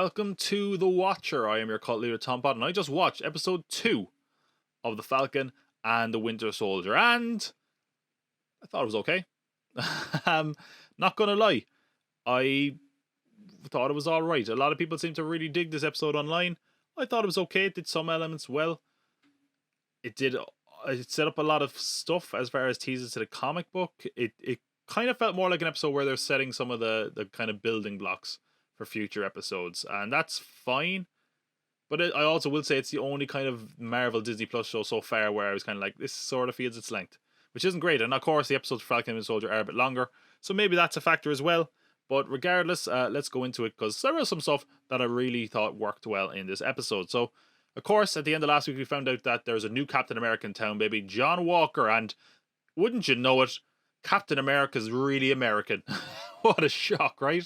welcome to The Watcher. I am your cult leader, Tom Pod, and I just watched episode 2 of The Falcon and the Winter Soldier, and I thought it was okay. Not gonna lie, I thought it was alright. A lot of people seem to really dig this episode online. I thought it was okay. It did some elements well. It set up a lot of stuff as far as teases to the comic book. It kind of felt more like an episode where they're setting some of the kind of building blocks for future episodes, and that's fine. But I also will say it's the only kind of Marvel Disney Plus show so far where I was kind of like, this sort of feels its length, which isn't great. And of course, the episodes for Falcon and Soldier are a bit longer, so maybe that's a factor as well. But regardless, let's go into it, because there was some stuff that I really thought worked well in this episode. So, of course, at the end of last week, we found out that there's a new Captain America in town, baby, John Walker, and wouldn't you know it, Captain America's really American. What a shock, right?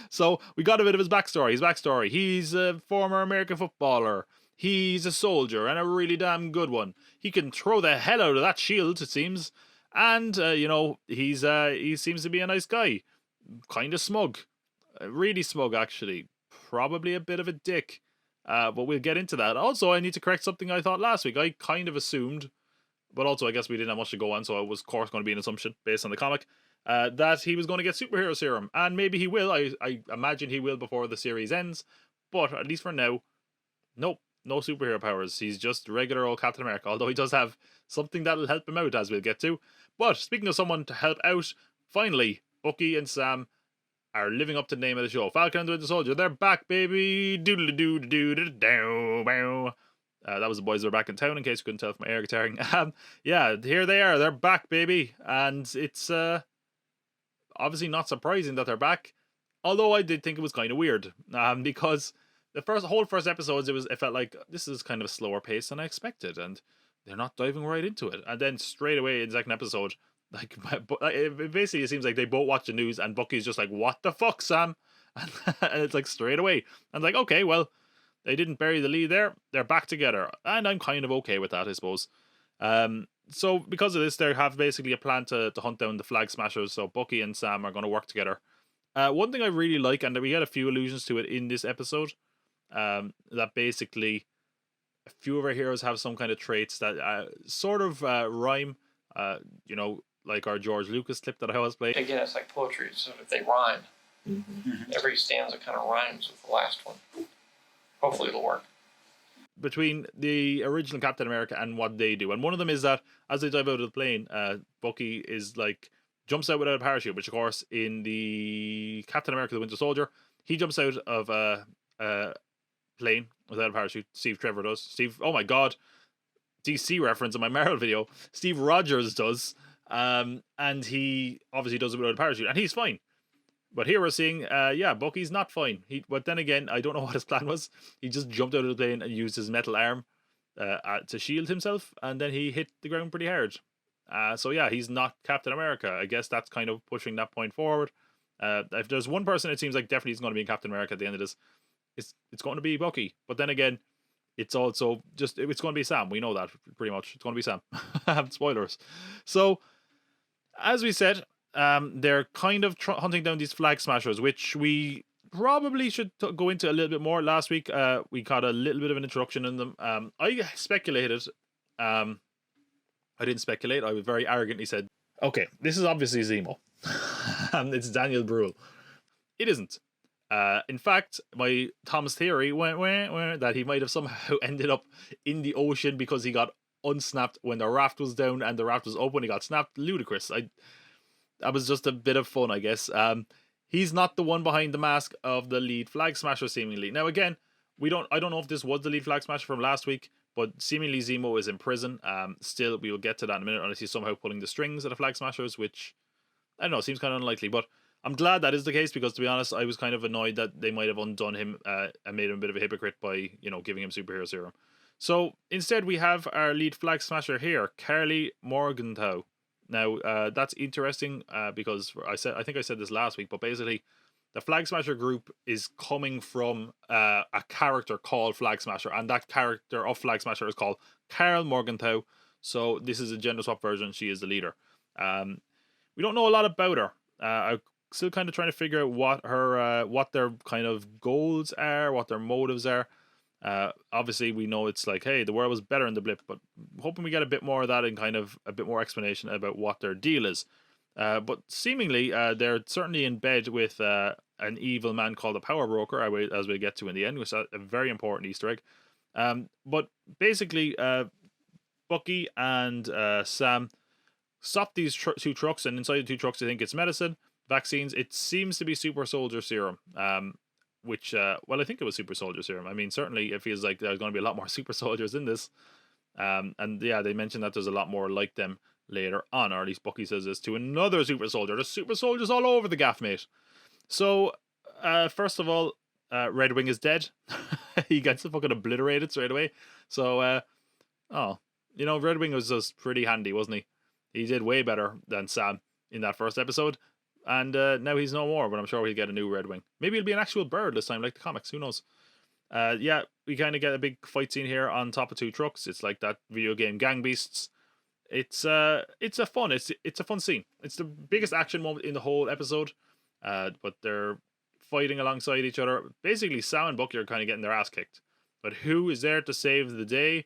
So we got a bit of his backstory. He's a former American footballer. He's a soldier, and a really damn good one. He can throw the hell out of that shield, it seems. And, he seems to be a nice guy. Kind of smug. Really smug, actually. Probably a bit of a dick. But we'll get into that. Also, I need to correct something I thought last week. I kind of assumed, but also I guess we didn't have much to go on, so it was, of course, going to be an assumption based on the comic, that he was going to get superhero serum. And maybe he will. I imagine he will before the series ends. But at least for now, nope. No superhero powers. He's just regular old Captain America. Although he does have something that'll help him out, as we'll get to. But speaking of someone to help out, finally, Bucky and Sam are living up to the name of the show. Falcon and the Winter Soldier. They're back, baby. Doodle-doo-doo-doo-doo-doo. That was the boys that were back in town, in case you couldn't tell from my air guitaring. Yeah, here they are. They're back, baby. And it's obviously not surprising that they're back. Although I did think it was kind of weird. Because the whole first episodes, it felt like this is kind of a slower pace than I expected. And they're not diving right into it. And then straight away in the second episode, it basically seems like they both watch the news and Bucky's just like, what the fuck, Sam? And it's like straight away. And like, okay, well, they didn't bury the lead there. They're back together. And I'm kind of okay with that, I suppose. So because of this, they have basically a plan to hunt down the Flag Smashers. So Bucky and Sam are going to work together. One thing I really like, and we had a few allusions to it in this episode, that basically a few of our heroes have some kind of traits that sort of rhyme, like our George Lucas clip that I always play. Again, it's like poetry, so if they rhyme, every stanza kind of rhymes with the last one. Hopefully it'll work. Between the original Captain America and what they do. And one of them is that as they dive out of the plane, Bucky is like, jumps out without a parachute, which of course in the Captain America the Winter Soldier, he jumps out of a plane without a parachute. Steve Trevor does. Oh my god. DC reference in my Marvel video. Steve Rogers does. And he obviously does it without a parachute, and he's fine. But here we're seeing, Bucky's not fine. But then again, I don't know what his plan was. He just jumped out of the plane and used his metal arm to shield himself, and then he hit the ground pretty hard. So yeah, he's not Captain America. I guess that's kind of pushing that point forward. If there's one person it seems like definitely is going to be in Captain America at the end of this, it's going to be Bucky. But then again, it's also it's going to be Sam. We know that pretty much. It's going to be Sam. Spoilers. So, as we said, they're kind of hunting down these Flag Smashers, which we probably should go into a little bit more. Last week, we got a little bit of an introduction in them. I speculated. I didn't speculate. I very arrogantly said, okay, this is obviously Zemo. It's Daniel Bruhl. It isn't. In fact, my Tom's theory went that he might have somehow ended up in the ocean because he got unsnapped when the raft was down and the raft was up when he got snapped. Ludicrous. That was just a bit of fun, I guess. He's not the one behind the mask of the lead Flag Smasher, seemingly. Now, again, I don't know if this was the lead Flag Smasher from last week, but seemingly Zemo is in prison. Still, we will get to that in a minute, unless he's somehow pulling the strings of the Flag Smashers, which, I don't know, seems kind of unlikely. But I'm glad that is the case, because to be honest, I was kind of annoyed that they might have undone him and made him a bit of a hypocrite by, giving him superhero serum. So instead, we have our lead Flag Smasher here, Carly Morgenthau. Now, that's interesting because I think I said this last week, but basically, the Flag Smasher group is coming from a character called Flag Smasher, and that character of Flag Smasher is called Carl Morgenthau. So this is a gender swap version. She is the leader. We don't know a lot about her. still kind of trying to figure out what their kind of goals are, what their motives are. Obviously, we know it's like, hey, the world was better in the blip, but hoping we get a bit more of that and kind of a bit more explanation about what their deal is. But seemingly, they're certainly in bed with an evil man called the Power Broker, as we get to in the end, which is a very important Easter egg. But basically, Bucky and Sam stop these two trucks, and inside the two trucks, I think it's medicine, vaccines. It seems to be super soldier serum. Which, well, I think it was super soldier serum. I mean, certainly it feels like there's going to be a lot more super soldiers in this. And yeah, they mentioned that there's a lot more like them later on, or at least Bucky says this to another super soldier. There's super soldiers all over the gaff, mate. So, first of all, Red Wing is dead. He gets fucking obliterated straight away. So, Red Wing was just pretty handy, wasn't he? He did way better than Sam in that first episode. And now he's no more, but I'm sure he'll get a new Red Wing. Maybe it'll be an actual bird this time, like the comics. Who knows? Yeah, we kind of get a big fight scene here on top of two trucks. It's like that video game Gang Beasts. It's a fun scene. It's the biggest action moment in the whole episode. But they're fighting alongside each other. Basically, Sam and Bucky are kind of getting their ass kicked. But who is there to save the day?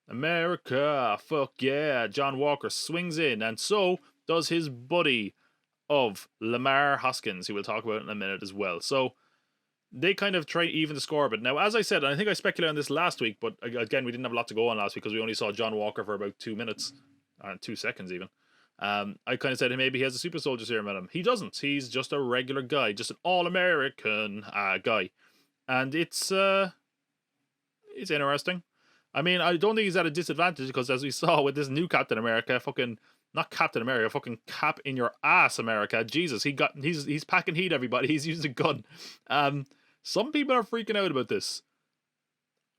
America, fuck yeah! John Walker swings in, and so does his buddy of Lamar Hoskins, who we'll talk about in a minute as well. So they kind of try even the score a bit. Now, as I said, and I think I speculated on this last week, but again, we didn't have a lot to go on last week because we only saw John Walker for about 2 minutes, 2 seconds even. I kind of said maybe he has a super soldier serum in him. He doesn't. He's just a regular guy, just an all-American guy. And it's interesting. I mean, I don't think he's at a disadvantage because as we saw with this new Captain America, not Captain America, fucking cap in your ass, America. Jesus, he's packing heat, everybody. He's using a gun. Some people are freaking out about this.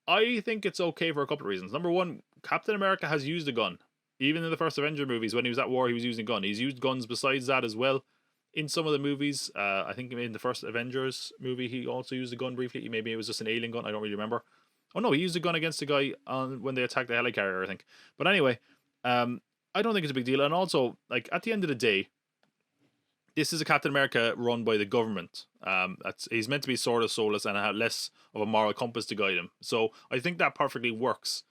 I think it's okay for a couple of reasons. Number one, Captain America has used a gun. Even in the first Avenger movies, when he was at war, he was using a gun. He's used guns besides that as well. In some of the movies, I think in the first Avengers movie, he also used a gun briefly. Maybe it was just an alien gun. I don't really remember. Oh no, he used a gun against a guy when they attacked the helicarrier, I think. But anyway, I don't think it's a big deal. And also, like, at the end of the day, this is a Captain America run by the government. He's meant to be sort of soulless and have less of a moral compass to guide him. So I think that perfectly works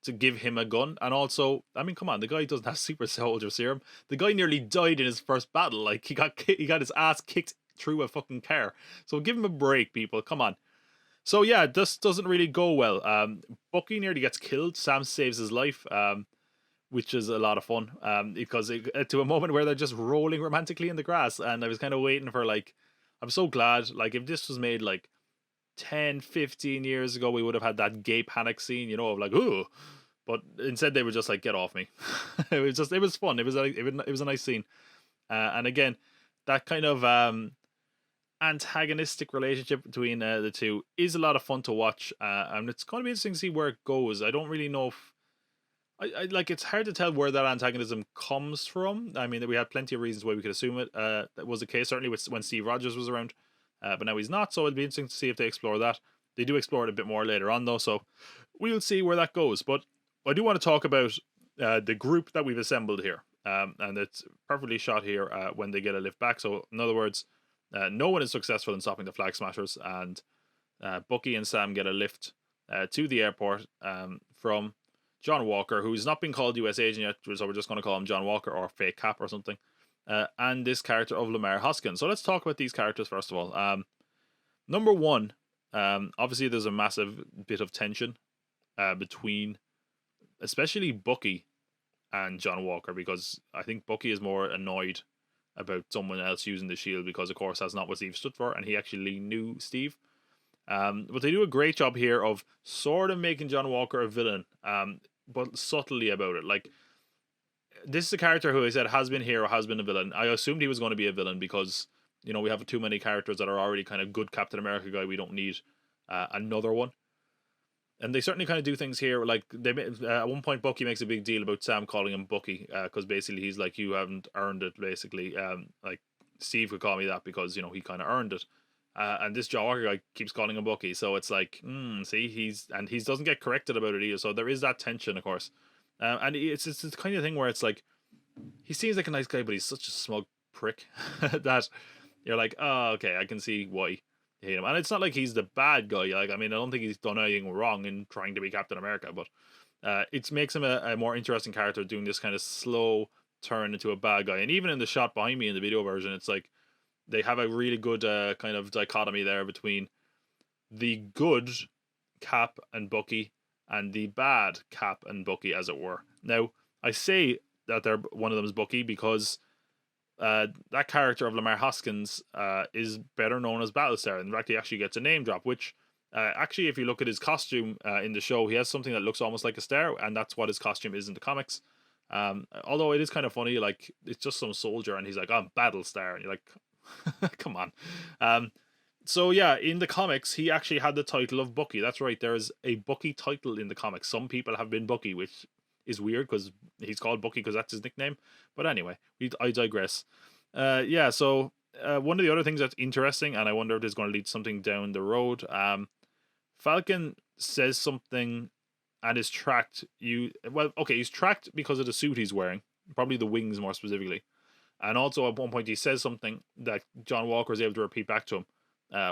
to give him a gun. And also, I mean, come on, the guy doesn't have super soldier serum. The guy nearly died in his first battle. Like, he got his ass kicked through a fucking car. So give him a break, people. Come on. So yeah, this doesn't really go well. Bucky nearly gets killed. Sam saves his life. Which is a lot of fun, because to a moment where they're just rolling romantically in the grass, and I was kind of waiting for, like, I'm so glad, like, if this was made, like, 10, 15 years ago, we would have had that gay panic scene, of, like, ooh, but instead they were just like, get off me. It was fun, it was a nice scene, and again, that kind of, antagonistic relationship between the two is a lot of fun to watch, and it's going to be interesting to see where it goes. I don't really know if I like, it's hard to tell where that antagonism comes from. I mean, we had plenty of reasons why we could assume it. That was the case, certainly when Steve Rogers was around. But now he's not, so it'll be interesting to see if they explore that. They do explore it a bit more later on, though, so we'll see where that goes. But I do want to talk about the group that we've assembled here. And it's perfectly shot here when they get a lift back. So, in other words, no one is successful in stopping the Flag Smashers, and Bucky and Sam get a lift to the airport from John Walker, who's not been called US agent yet, so we're just going to call him John Walker or Fake Cap or something, and this character of Lamar Hoskins. So let's talk about these characters first of all. Number one, obviously there's a massive bit of tension between especially Bucky and John Walker, because I think Bucky is more annoyed about someone else using the shield because, of course, that's not what Steve stood for, and he actually knew Steve. But they do a great job here of sort of making John Walker a villain, but subtly about it. Like, this is a character who I said has been here or has been a villain. I assumed he was going to be a villain because, we have too many characters that are already kind of good Captain America guy. We don't need another one. And they certainly kind of do things here. Like, at one point, Bucky makes a big deal about Sam calling him Bucky, because basically he's like, you haven't earned it, basically. Like, Steve could call me that because, he kind of earned it. And this John Walker guy keeps calling him Bucky, so it's like, see, he doesn't get corrected about it either. So there is that tension, of course, and it's the kind of thing where it's like, he seems like a nice guy, but he's such a smug prick that you're like, oh, okay, I can see why you hate him. And it's not like he's the bad guy. Like, I mean, I don't think he's done anything wrong in trying to be Captain America, but it makes him a more interesting character doing this kind of slow turn into a bad guy. And even in the shot behind me in the video version, it's like they have a really good kind of dichotomy there between the good Cap and Bucky and the bad Cap and Bucky, as it were. Now, I say that they're one of them is Bucky because that character of Lamar Hoskins is better known as Battlestar. In fact, he actually gets a name drop, which actually, if you look at his costume in the show, he has something that looks almost like a star, and that's what his costume is in the comics. Although it is kind of funny, like it's just some soldier, and he's like, "I'm Battlestar," and you're like, "Come on." So yeah, in the comics, he actually had the title of Bucky. That's right. There is a Bucky title in the comics. Some people have been Bucky, which is weird because he's called Bucky because that's his nickname. But anyway, I digress. Yeah. So one of the other things that's interesting, and I wonder if this is going to lead to something down the road. Falcon says something and is tracked. He's tracked because of the suit he's wearing, probably the wings more specifically. And also at one point he says something that John Walker is able to repeat back to him.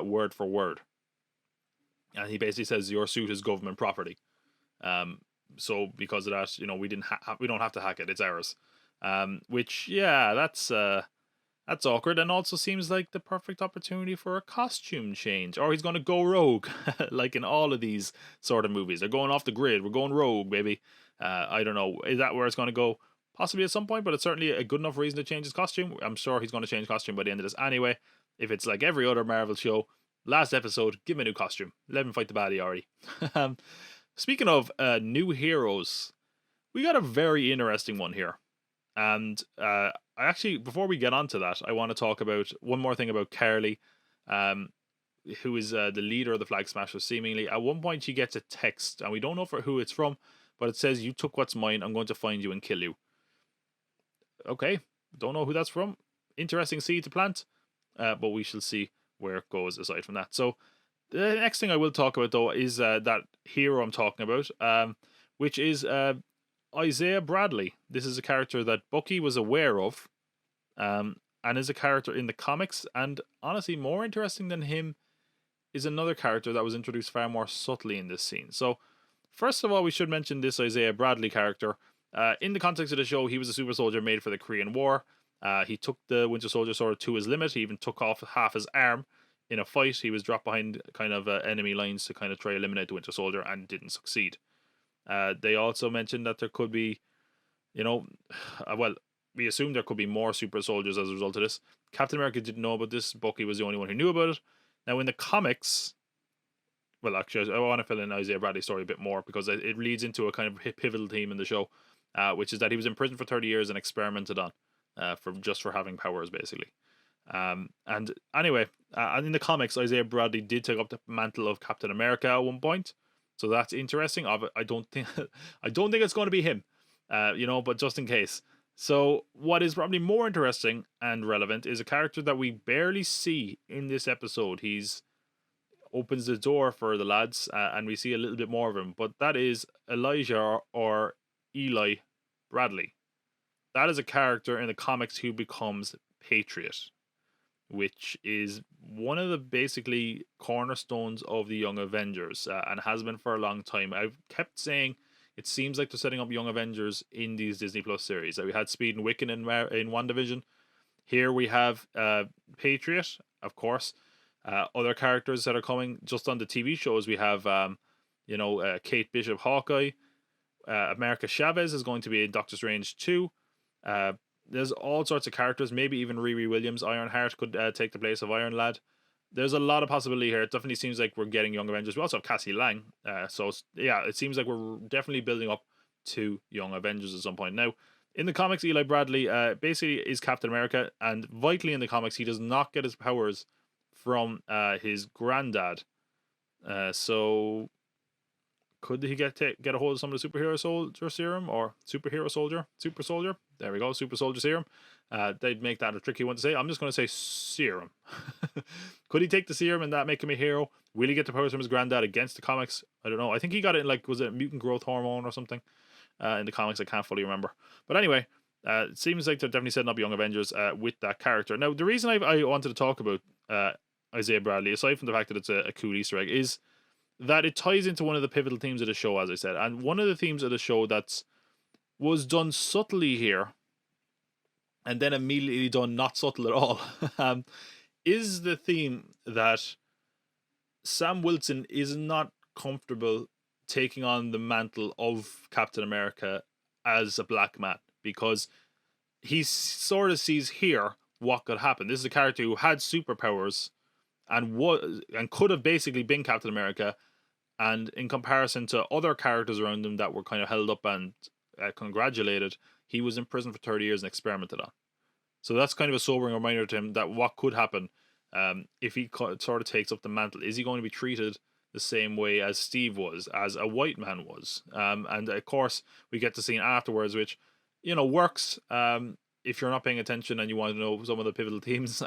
Word for word, and he basically says your suit is government property. So because of that, we don't have to hack it; it's ours. Which that's awkward, and also seems like the perfect opportunity for a costume change. Or he's going to go rogue, like in all of these sort of movies. They're going off the grid. We're going rogue, baby. I don't know. Is that where it's going to go? Possibly at some point, but it's certainly a good enough reason to change his costume. I'm sure he's going to change costume by the end of this anyway. If it's like every other Marvel show, last episode, give him a new costume. Let him fight the baddie already. Speaking of new heroes, we got a very interesting one here. And I actually, before we get onto that, I want to talk about one more thing about Carly, who is the leader of the Flag Smashers, seemingly. At one point, she gets a text, and we don't know who it's from, but it says, "You took what's mine, I'm going to find you and kill you." Okay, don't know who that's from. Interesting seed to plant. But we shall see where it goes aside from that. So the next thing I will talk about, though, is that hero I'm talking about, which is Isaiah Bradley. This is a character that Bucky was aware of, and is a character in the comics. And honestly, more interesting than him is another character that was introduced far more subtly in this scene. So first of all, we should mention this Isaiah Bradley character. In the context of the show, he was a super soldier made for the Korean War. He took the Winter Soldier sword to his limit. He even took off half his arm in a fight. He was dropped behind kind of enemy lines to kind of try to eliminate the Winter Soldier and didn't succeed. They also mentioned that there could be, we assumed there could be more super soldiers as a result of this. Captain America didn't know about this. Bucky was the only one who knew about it. Now in the comics, well, actually, I want to fill in Isaiah Bradley's story a bit more because it leads into a kind of pivotal theme in the show, which is that he was in prison for 30 years and experimented on. For having powers, basically. And anyway, in the comics, Isaiah Bradley did take up the mantle of Captain America at one point, so that's interesting. I don't think it's going to be him, but just in case. So what is probably more interesting and relevant is a character that we barely see in this episode. He's opens the door for the lads, and we see a little bit more of him. But that is Elijah or Eli Bradley. That is a character in the comics who becomes Patriot, which is one of the basically cornerstones of the Young Avengers, and has been for a long time. I've kept saying it seems like they're setting up Young Avengers in these Disney Plus series. We had Speed and Wiccan in WandaVision. Here we have Patriot, of course. Other characters that are coming just on the TV shows. We have, Kate Bishop, Hawkeye. America Chavez is going to be in Doctor Strange 2. There's all sorts of characters, maybe even Riri Williams. Ironheart could take the place of Iron Lad. There's a lot of possibility here. It definitely seems like we're getting Young Avengers. We also have Cassie Lang. It seems like we're definitely building up to Young Avengers at some point. Now, in the comics, Eli Bradley basically is Captain America, and vitally in the comics, he does not get his powers from his granddad. So could he get a hold of some of the superhero soldier serum or super soldier? There we go, super soldier serum. They'd make that a tricky one to say. I'm just going to say serum. Could he take the serum and that make him a hero? Will he get the powers from his granddad against the comics? I don't know. I think he got it in was it mutant growth hormone or something in the comics? I can't fully remember. But anyway, It seems like they're definitely setting up Young Avengers with that character. Now, the reason I wanted to talk about Isaiah Bradley, aside from the fact that it's a cool Easter egg, is that it ties into one of the pivotal themes of the show, as I said. And one of the themes of the show that's was done subtly here, and then immediately done not subtle at all, is the theme that Sam Wilson is not comfortable taking on the mantle of Captain America as a black man, because he sort of sees here what could happen. This is a character who had superpowers and could have basically been Captain America, and in comparison to other characters around him that were kind of held up and congratulated, he was in prison for 30 years and experimented on. So that's kind of a sobering reminder to him that what could happen if he sort of takes up the mantle. Is he going to be treated the same way as Steve was, as a white man was? And of course, we get the scene afterwards, which, works if you're not paying attention and you want to know some of the pivotal themes,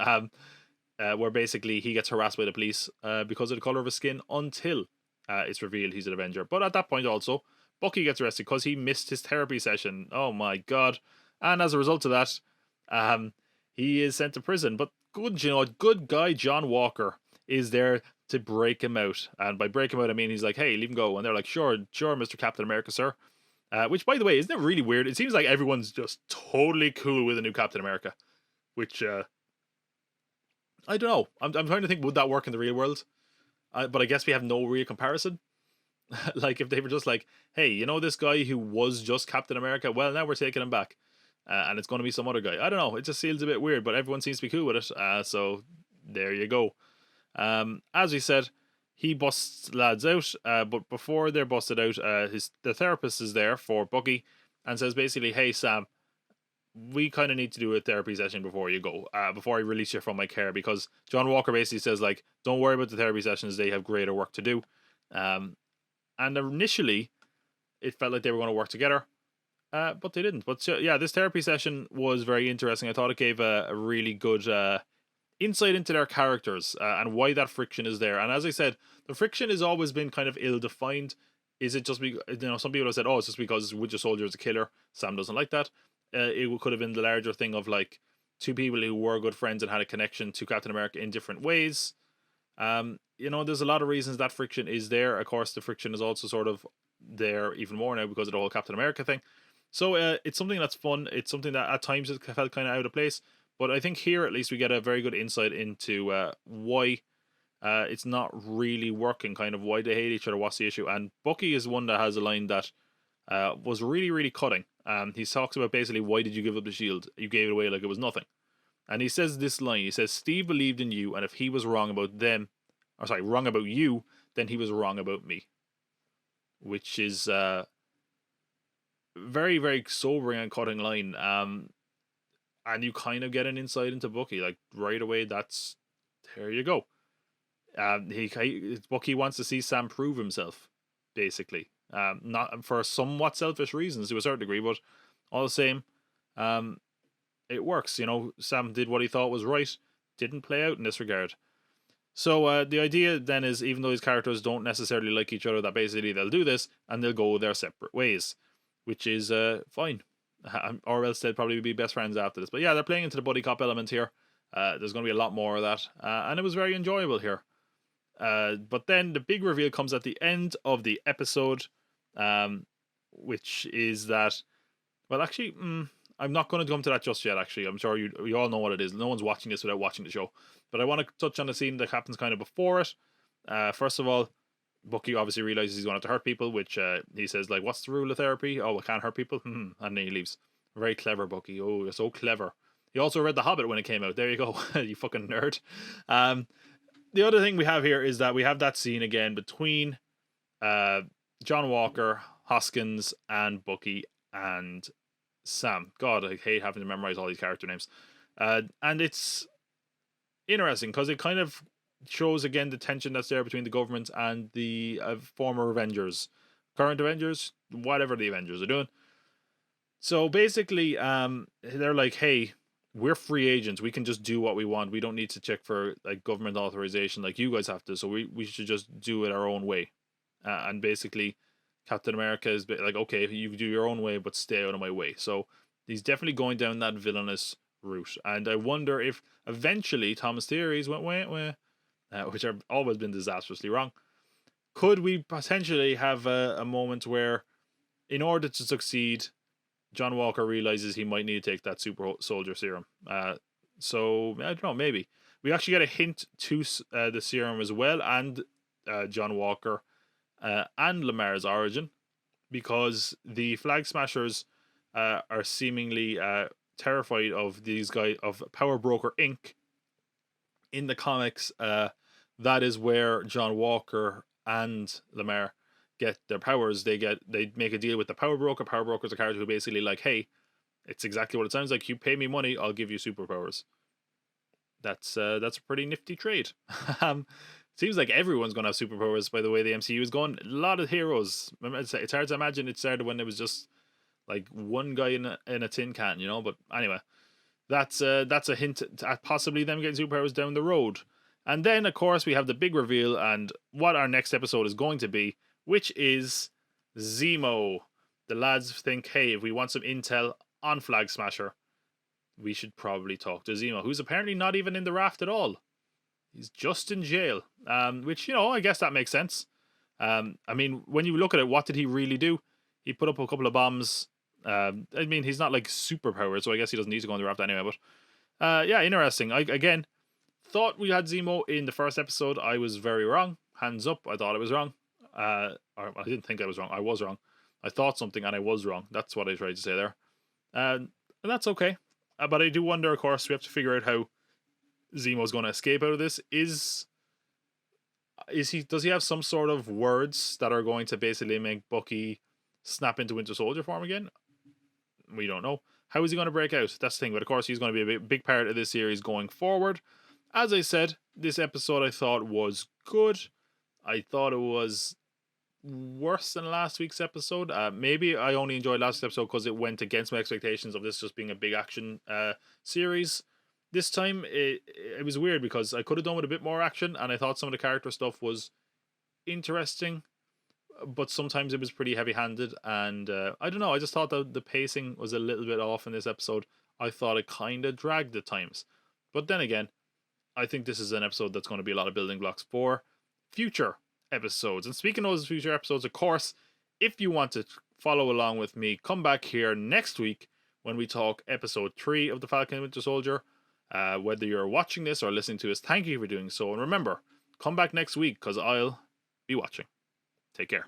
where basically he gets harassed by the police because of the color of his skin until it's revealed he's an Avenger. But at that point also, Bucky gets arrested because he missed his therapy session. Oh my god. And as a result of that, he is sent to prison. But good guy John Walker is there to break him out. And by break him out, I mean he's like, hey, leave him go. And they're like, sure, Mr. Captain America, sir. Which, by the way, isn't it really weird? It seems like everyone's just totally cool with a new Captain America. Which, I don't know. I'm trying to think, would that work in the real world? But I guess we have no real comparison. Like, if they were just like, hey, this guy who was just Captain America? Well, now we're taking him back. And it's going to be some other guy. I don't know. It just feels a bit weird, but everyone seems to be cool with it. So there you go. As we said, he busts lads out. But before they're busted out, the therapist is there for Bucky and says basically, hey, Sam, we kind of need to do a therapy session before you go, before I release you from my care, because John Walker basically says, like, don't worry about the therapy sessions, they have greater work to do. And initially, it felt like they were going to work together, but they didn't. But yeah, this therapy session was very interesting. I thought it gave a really good insight into their characters and why that friction is there. And as I said, the friction has always been kind of ill-defined. Is it just because, some people have said, oh, it's just because Winter Soldier is a killer. Sam doesn't like that. It could have been the larger thing of like two people who were good friends and had a connection to Captain America in different ways. There's a lot of reasons that friction is there. Of course, the friction is also sort of there even more now because of the whole Captain America thing. So it's something that's fun. It's something that at times it felt kind of out of place. But I think here at least we get a very good insight into why it's not really working, kind of why they hate each other, what's the issue. And Bucky is one that has a line that was really, really cutting. He talks about basically, why did you give up the shield? You gave it away like it was nothing. And he says this line, he says, Steve believed in you, and if he was wrong about wrong about you, then he was wrong about me. Which is very, very sobering and cutting line. And you kind of get an insight into Bucky, like right away. There you go. Bucky wants to see Sam prove himself, basically. Not for somewhat selfish reasons to a certain degree, but all the same, it works. Sam did what he thought was right, didn't play out in this regard. So the idea then is, even though these characters don't necessarily like each other, that basically they'll do this and they'll go their separate ways, which is fine. Or else they'd probably be best friends after this. But yeah, they're playing into the buddy cop element here. There's going to be a lot more of that, and it was very enjoyable here. But then the big reveal comes at the end of the episode, which is that, well, actually, I'm not going to come to that just yet, actually. I'm sure you all know what it is. No one's watching this without watching the show. But I want to touch on the scene that happens kind of before it. First of all, Bucky obviously realizes he's going to have to hurt people, which he says, like, what's the rule of therapy? Oh, I can't hurt people? And then he leaves. Very clever, Bucky. Oh, you're so clever. He also read The Hobbit when it came out. There you go, you fucking nerd. The other thing we have here is that we have that scene again between John Walker, Hoskins, and Bucky and Sam. God, I hate having to memorize all these character names. And it's interesting because it kind of shows again the tension that's there between the government and the former Avengers, current Avengers, whatever the Avengers are doing. So basically, they're like, hey, we're free agents. We can just do what we want. We don't need to check for like government authorization like you guys have to. So we should just do it our own way. And basically, Captain America is like, okay, you do your own way, but stay out of my way. So He's definitely going down that villainous route. And I wonder if eventually Thomas' theories went, which have always been disastrously wrong. Could we potentially have a moment where, in order to succeed, John Walker realizes he might need to take that super soldier serum? So, I don't know, maybe. We actually get a hint to the serum as well, and John Walker and Lamar's origin, because the Flag Smashers are seemingly terrified of these guys, of Power Broker Inc. In the comics, that is where John Walker and Lamar get their powers. They make a deal with the Power Broker. Power Broker's a character who basically like, hey, it's exactly what it sounds like. You pay me money, I'll give you superpowers. That's a pretty nifty trade. Seems like everyone's gonna have superpowers by the way the MCU is going. A lot of heroes. It's hard to imagine it started when it was just like one guy in a tin can, you know. But anyway, that's a hint at possibly them getting superpowers down the road. And then of course we have the big reveal and what our next episode is going to be, which is Zemo. The lads think, hey, if we want some intel on Flag Smasher, we should probably talk to Zemo, who's apparently not even in the raft at all. He's just in jail. Which, you know, I guess that makes sense. I mean, when you look at it, what did he really do? He put up a couple of bombs. I mean, he's not like superpowered, so I guess he doesn't need to go on the raft anyway. But yeah, interesting. I again thought we had Zemo in the first episode. I was very wrong. Hands up, I thought I was wrong. Or I didn't think I was wrong. I was wrong. I thought something and I was wrong. That's what I tried to say there. And that's okay. But I do wonder, of course, we have to figure out how Zemo's going to escape out of this. Does he have some sort of words that are going to basically make Bucky snap into Winter Soldier form again? We don't know. How is he going to break out? That's the thing. But of course, he's going to be a big part of this series going forward. As I said, this episode I thought was good. I thought it was worse than last week's episode. Maybe I only enjoyed last week's episode because it went against my expectations of this just being a big action series. This time it was weird because I could have done with a bit more action, and I thought some of the character stuff was interesting, but sometimes it was pretty heavy-handed, and I don't know, I just thought that the pacing was a little bit off in this episode. I thought it kind of dragged at times. But then again, I think this is an episode that's going to be a lot of building blocks for future episodes. And speaking of those future episodes, of course, if you want to follow along with me, come back here next week when we talk episode 3 of The Falcon and Winter Soldier. Whether you're watching this or listening to us, thank you for doing so. And remember, come back next week because I'll be watching. Take care.